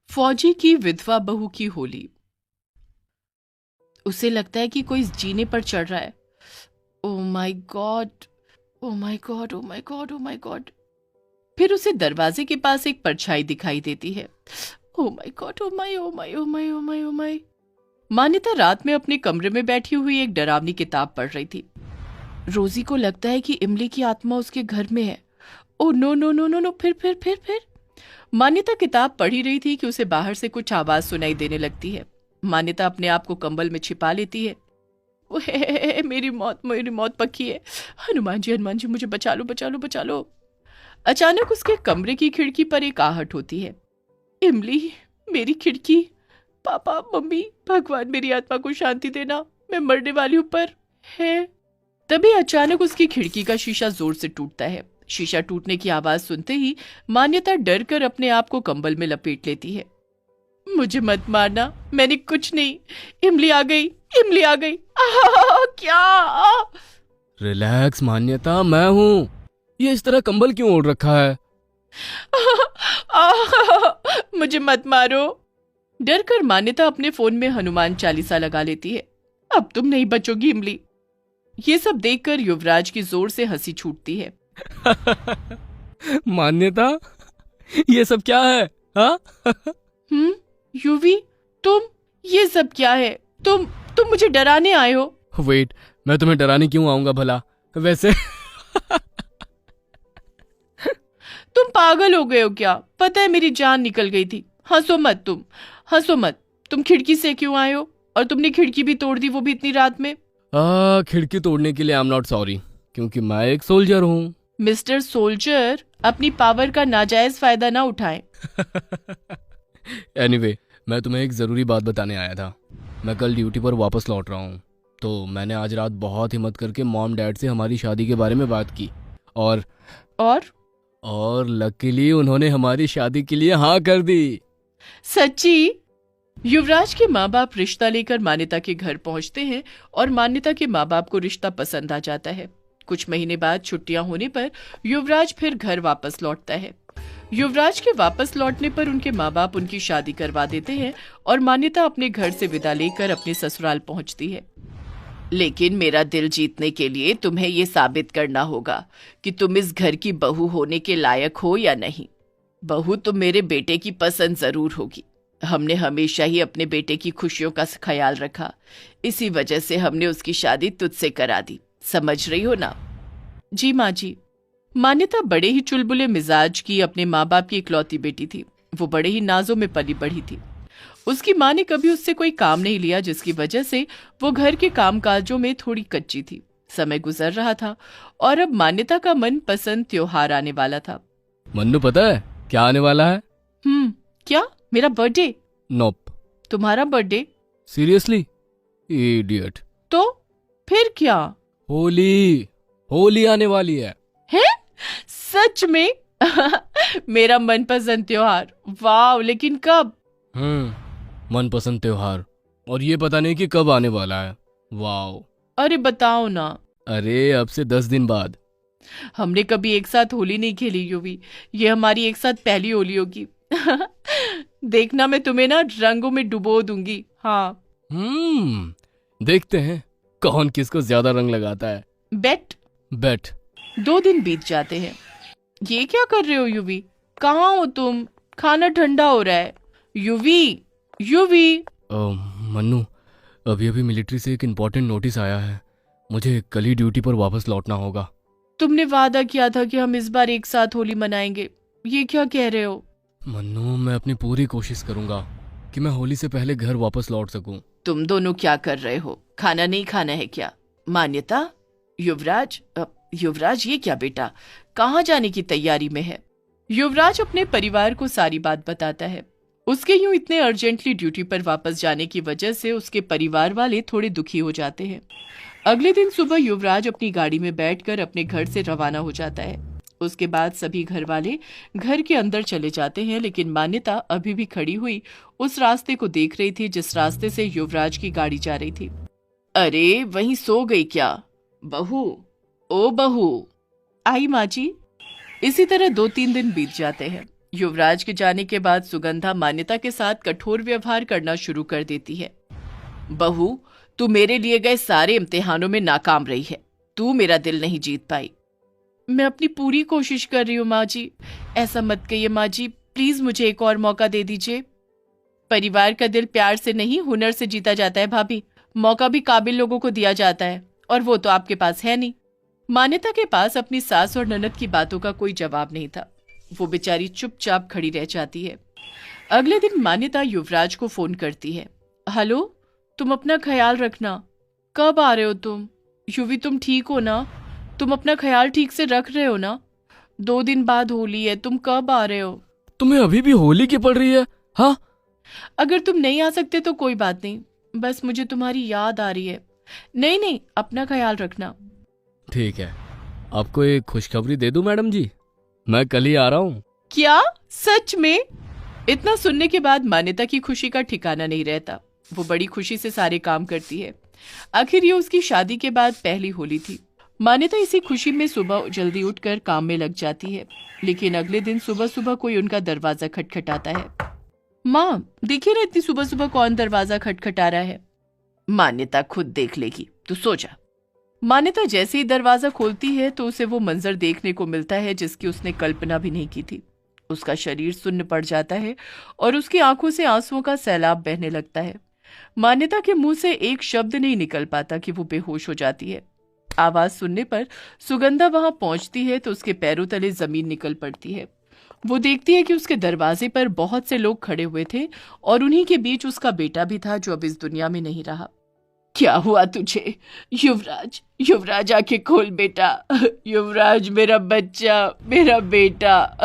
फौजी की विधवा बहू की होली। उसे लगता है कि कोई जीने पर चढ़ रहा है। Oh my God, oh my God, oh my God, oh my God. फिर उसे दरवाजे के पास एक परछाई दिखाई देती है। Oh my God, oh my, oh my, oh my, oh my, oh my. मान्यता रात में अपने कमरे में बैठी हुई एक डरावनी किताब पढ़ रही थी। रोजी को लगता है कि इमली की आत्मा उसके घर में है। Oh no no no no no. फिर मान्यता किताब पढ़ ही रही थी कि उसे बाहर से कुछ आवाज सुनाई देने लगती है। मान्यता अपने आप को कंबल में छिपा लेती है। ओहे, मेरी मौत पक्की है। हनुमान जी मुझे बचा लो, बचा लो, बचा लो। अचानक उसके कमरे की खिड़की पर एक आहट होती है। इमली, मेरी खिड़की। पापा, मम्मी, भगवान मेरी आत्मा को शांति देना, मैं मरने वाली हूं पर है। तभी अचानक उसकी खिड़की का शीशा जोर से टूटता है। शीशा टूटने की आवाज सुनते ही मान्यता डर कर अपने आप को कंबल में लपेट लेती है। मुझे मत मारना, मैंने कुछ नहीं। इमली आ गई, इमली आ गई। क्या? रिलैक्स मान्यता, मैं हूँ। ये इस तरह कंबल क्यों ओढ़ रखा है? मुझे मत मारो। डर कर मान्यता अपने फोन में हनुमान चालीसा लगा लेती है। अब तुम नहीं बचोगी इमली। ये सब देखकर युवराज की जोर से हंसी छूटती है। मान्यता, ये सब क्या है? हाँ? युवी, तुम, ये सब क्या है? तुम मुझे डराने आए हो? वेट, मैं तुम्हें डराने क्यों आऊंगा भला? वैसे तुम पागल हो गए हो क्या? पता है मेरी जान निकल गई थी। हंसो मत तुम, हंसो मत। तुम खिड़की से क्यों आए हो? और तुमने खिड़की भी तोड़ दी, वो भी इतनी रात में। खिड़की तोड़ने के लिए आई एम नॉट सॉरी, क्योंकि मैं एक सोल्जर हूँ। मिस्टर सोल्जर, अपनी पावर का नाजायज फायदा ना उठाएं। एनीवे, मैं तुम्हें एक ज़रूरी बात बताने आया था। मैं कल ड्यूटी पर वापस लौट रहा हूँ, तो मैंने आज रात बहुत हिम्मत करके मॉम डैड से हमारी शादी के बारे में बात की। और और और लकीली उन्होंने हमारी शादी के लिए हाँ कर दी। सच्ची? युवराज के माँ बाप रिश्ता लेकर मान्यता के घर पहुंचते हैं और मान्यता के माँ बाप को रिश्ता पसंद आ जाता है। कुछ महीने बाद छुट्टियां होने पर युवराज फिर घर वापस लौटता है। युवराज के वापस लौटने पर उनके माँ बाप उनकी शादी करवा देते हैं और मान्यता अपने घर से विदा लेकर अपने ससुराल पहुंचती है। लेकिन मेरा दिल जीतने के लिए तुम्हें ये साबित करना होगा कि तुम इस घर की बहू होने के लायक हो या नहीं। बहू तुम मेरे बेटे की पसंद जरूर होगी। हमने हमेशा ही अपने बेटे की खुशियों का ख्याल रखा, इसी वजह से हमने उसकी शादी तुझसे करा दी। समझ रही हो ना? जी माँ जी। मान्यता बड़े ही चुलबुले मिजाज की अपने माँ बाप की इकलौती बेटी थी। वो बड़े ही नाजों में पली बढ़ी थी। उसकी माँ ने कभी उससे कोई काम नहीं लिया, जिसकी वजह से वो घर के कामकाजों में थोड़ी कच्ची थी। समय गुजर रहा था और अब मान्यता का मन पसंद त्योहार आने वाला था। मन्नू, पता है क्या आने वाला है? क्या? मेरा बर्थडे? नोप। तुम्हारा बर्थडे? सीरियसली? इडियट। तो फिर क्या? होली, होली आने वाली है। है? सच में? मेरा मनपसंद त्योहार। वाह, लेकिन कब? मनपसंद त्योहार, और ये पता नहीं कि कब आने वाला है। वाओ। अरे बताओ ना। अरे अब से 10 दिन बाद। हमने कभी एक साथ होली नहीं खेली युवी। ये हमारी एक साथ पहली होली होगी। देखना, मैं तुम्हें ना रंगों में डुबो दूंगी। हाँ। देखते हैं कौन किसको ज्यादा रंग लगाता है। बेट। बेट। 2 दिन बीत जाते हैं। ये क्या कर रहे हो युवी? कहाँ हो तुम? खाना ठंडा हो रहा है। युवी, युवी। मन्नू, अभी अभी मिलिट्री से एक इम्पोर्टेंट नोटिस आया है। मुझे कल ही ड्यूटी पर वापस लौटना होगा। तुमने वादा किया था कि हम इस बार एक साथ होली मनाएंगे। ये क्या कह रहे हो? मन्नू, मैं अपनी पूरी कोशिश करूंगा कि मैं होली से पहले घर वापस लौट सकूं। तुम दोनों क्या कर रहे हो? खाना नहीं खाना है क्या? मान्यता, युवराज, युवराज ये क्या बेटा, कहाँ जाने की तैयारी में है? युवराज अपने परिवार को सारी बात बताता है। उसके यूं इतने अर्जेंटली ड्यूटी पर वापस जाने की वजह से उसके परिवार वाले थोड़े दुखी हो जाते हैं। अगले दिन सुबह युवराज अपनी गाड़ी में बैठकर अपने घर से रवाना हो जाता है। उसके बाद सभी घर वाले घर के अंदर चले जाते हैं, लेकिन मान्यता अभी भी खड़ी हुई उस रास्ते को देख रही थी जिस रास्ते से युवराज की गाड़ी जा रही थी। अरे वहीं सो गई क्या? बहू, ओ बहू। आई माँ जी। इसी तरह 2-3 दिन बीत जाते हैं। युवराज के जाने के बाद सुगंधा मान्यता के साथ कठोर व्यवहार करना शुरू कर देती है। बहू, तू मेरे लिए गए सारे इम्तिहानों में नाकाम रही है। तू मेरा दिल नहीं जीत पाई। मैं अपनी पूरी कोशिश कर रही हूँ माँ जी। ऐसा मत कहिए माँ जी, प्लीज मुझे एक और मौका दे दीजिए। परिवार का दिल प्यार से नहीं, हुनर से जीता जाता है भाभी। मौका भी काबिल लोगों को दिया जाता है, और वो तो आपके पास है नहीं। मान्यता के पास अपनी सास और ननद की बातों का कोई जवाब नहीं था। वो बेचारी चुपचाप खड़ी रह जाती है। अगले दिन मान्यता युवराज को फोन करती है। हेलो, तुम अपना ख्याल रखना। कब आ रहे हो तुम? युवी, तुम ठीक हो ना? तुम अपना ख्याल ठीक से रख रहे हो ना? 2 दिन बाद होली है, तुम कब आ रहे हो? तुम्हें अभी भी होली की पड़ रही है? हाँ, अगर तुम नहीं आ सकते तो कोई बात नहीं, बस मुझे तुम्हारी याद आ रही है। नहीं नहीं, अपना ख्याल रखना। ठीक है। आपको एक खुशखबरी दे दूं मैडम जी? मैं कल ही आ रहा हूँ। क्या? सच में? इतना सुनने के बाद मान्यता की खुशी का ठिकाना नहीं रहता। वो बड़ी खुशी से सारे काम करती है। आखिर ये उसकी शादी के बाद पहली होली थी। मान्यता इसी खुशी में सुबह जल्दी उठकर काम में लग जाती है। लेकिन अगले दिन सुबह सुबह कोई उनका दरवाजा खटखटाता है। माँ, देखिए ना इतनी सुबह सुबह कौन दरवाजा खटखटा रहा है। मान्यता खुद देख लेगी, तू सो जा। मान्यता जैसे ही दरवाजा खोलती है तो उसे वो मंजर देखने को मिलता है जिसकी उसने कल्पना भी नहीं की थी। उसका शरीर सुन्न पड़ जाता है और उसकी आंखों से आंसुओं का सैलाब बहने लगता है। मान्यता के मुंह से एक शब्द नहीं निकल पाता कि वो बेहोश हो जाती है। आवाज सुनने पर सुगंधा वहां पहुंचती है तो उसके पैरों तले जमीन निकल पड़ती है। वो देखती है कि उसके दरवाजे पर बहुत से लोग खड़े हुए थे और उन्हीं के बीच उसका बेटा भी था जो अब इस दुनिया में नहीं रहा। क्या हुआ तुझे? युवराज, युवराज आंखें खोल बेटा। युवराज, मेरा बच्चा, मेरा बेटा।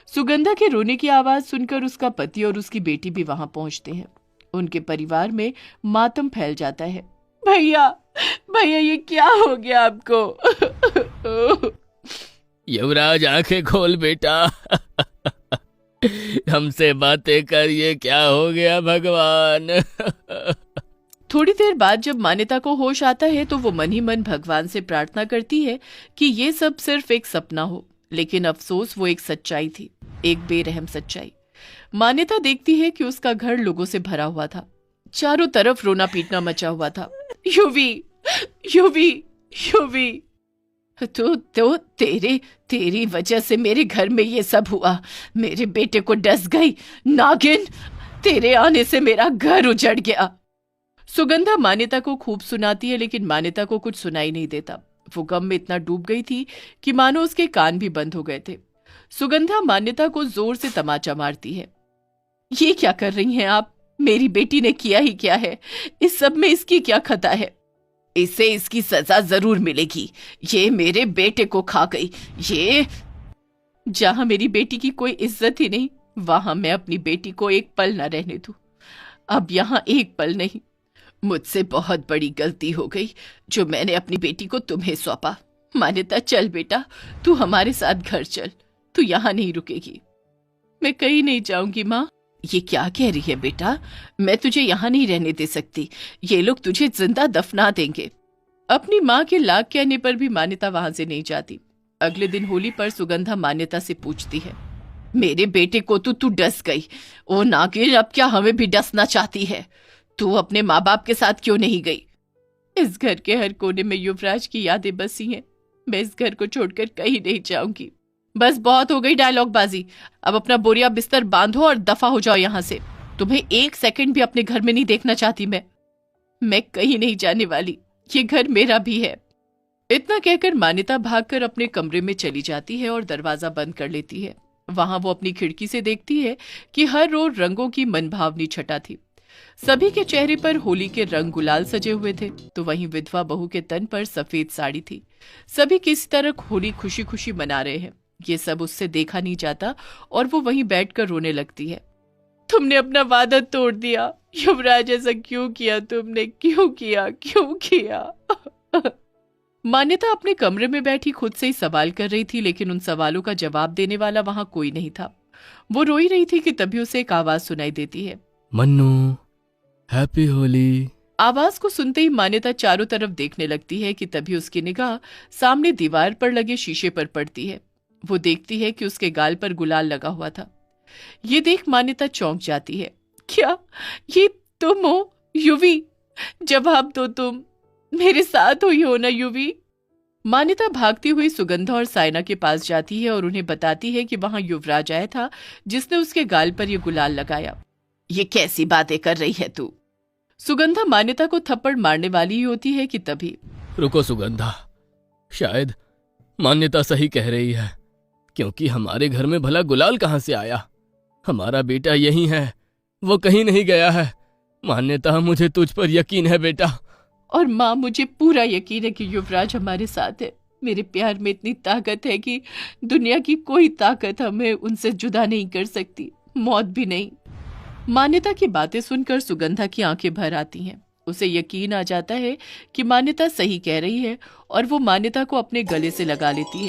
सुगंधा के रोने की आवाज सुनकर उसका पति और उसकी बेटी भी वहां पहुंचते हैं। उनके परिवार में मातम फैल जाता है। भैया, भैया, ये क्या हो गया आपको? युवराज, आंखें खोल बेटा। हमसे बातें कर, ये क्या हो गया भगवान? थोड़ी देर बाद जब मान्यता को होश आता है तो वो मन ही मन भगवान से प्रार्थना करती है कि ये सब सिर्फ एक सपना हो। लेकिन अफसोस, वो एक सच्चाई थी, एक बेरहम सच्चाई। मान्यता देखती है कि उसका घर लोगों से भरा हुआ था। चारों तरफ रोना पीटना मचा हुआ था। युवी, युवी, युवी, तो तेरी वजह से मेरे घर में ये सब हुआ। मेरे बेटे को डस गई। नागिन, तेरे आने से मेरा घर उजड़ गया। सुगंधा मान्यता को खूब सुनाती है लेकिन मान्यता को कुछ सुनाई नहीं देता। वो गम में इतना डूब गई थी कि मानो उसके कान भी बंद हो गए थे। सुगंधा मान्यता को जोर से तमाचा मारती है। ये क्या कर रही हैं आप? मेरी बेटी ने किया ही क्या है? इस सब में इसकी क्या खता है? इसे इसकी सजा जरूर मिलेगी। ये मेरे बेटे को खा गई। ये जहां मेरी बेटी की कोई इज्जत ही नहीं, वहां मैं अपनी बेटी को एक पल न रहने दूं। अब यहाँ एक पल नहीं। मुझसे बहुत बड़ी गलती हो गई जो मैंने अपनी बेटी को तुम्हें सौंपा। मान्यता, चल बेटा, तू हमारे साथ घर चल। तू यहाँ नहीं रुकेगी। मैं कहीं नहीं जाऊंगी माँ। ये क्या कह रही है बेटा? मैं तुझे यहाँ नहीं रहने दे सकती। ये लोग तुझे जिंदा दफना देंगे। अपनी माँ के लाख कहने पर भी मान्यता वहां से नहीं जाती। अगले दिन होली पर सुगंधा मान्यता से पूछती है, मेरे बेटे को तो तू डस गई। ओ नागिन, अब क्या हमें भी डसना चाहती है? तू अपने माँ बाप के साथ क्यों नहीं गई? इस घर के हर कोने में युवराज की यादें बसी हैं। मैं इस घर को छोड़कर कहीं नहीं जाऊंगी। बस बहुत हो गई डायलॉगबाजी। अब अपना बोरिया बिस्तर बांधो और दफा हो जाओ यहाँ से। तुम्हें एक सेकंड भी अपने घर में नहीं देखना चाहती मैं कहीं नहीं जाने वाली। ये घर मेरा भी है। इतना कहकर मान्यता भागकर अपने कमरे में चली जाती है और दरवाजा बंद कर लेती है। वहां वो अपनी खिड़की से देखती है कि हर रोज रंगों की मनभावनी छटा थी। सभी के चेहरे पर होली के रंग गुलाल सजे हुए थे, तो वहीं विधवा बहू के तन पर सफेद साड़ी थी। सभी किसी तरह होली खुशी खुशी मना रहे हैं। ये सब उससे देखा नहीं जाता और वो वहीं बैठकर रोने लगती है। तुमने अपना वादा तोड़ दिया युवराज, ऐसा क्यों किया तुमने? क्यों किया, क्यों किया? मान्यता अपने कमरे में बैठी खुद से ही सवाल कर रही थी, लेकिन उन सवालों का जवाब देने वाला वहां कोई नहीं था। वो रोई रही थी कि तभी उसे एक आवाज सुनाई देती है, मन्नू, हैप्पी होली। आवाज को सुनते ही मान्यता चारों तरफ देखने लगती है कि तभी उसकी निगाह सामने दीवार पर लगे शीशे पर पड़ती है। वो देखती है कि उसके गाल पर गुलाल लगा हुआ था। ये देख मान्यता चौंक जाती है। क्या ये तुम हो युवी? जवाब दो, तुम मेरे साथ हुई हो ना युवी? मान्यता भागती हुई सुगंधा और सायना के पास जाती है और उन्हें बताती है कि वहां युवराज आया था जिसने उसके गाल पर यह गुलाल लगाया। ये कैसी बातें कर रही है तू? सुगंधा मान्यता को थप्पड़ मारने वाली ही होती है कि तभी रुको सुगंधा, शायद मान्यता सही कह रही है, क्योंकि हमारे घर में भला गुलाल कहाँ से आया? हमारा बेटा यही है, वो कहीं नहीं गया है। मान्यता, मुझे तुझ पर यकीन है बेटा। और माँ, मुझे पूरा यकीन है कि युवराज हमारे साथ है। मेरे प्यार में इतनी ताकत है कि दुनिया की कोई ताकत हमें उनसे जुदा नहीं कर सकती, मौत भी नहीं। मान्यता की बातें सुनकर सुगंधा की आंखें भर आती हैं। उसे यकीन आ जाता है कि मान्यता सही कह रही है और वो मान्यता को अपने गले से लगा लेती है।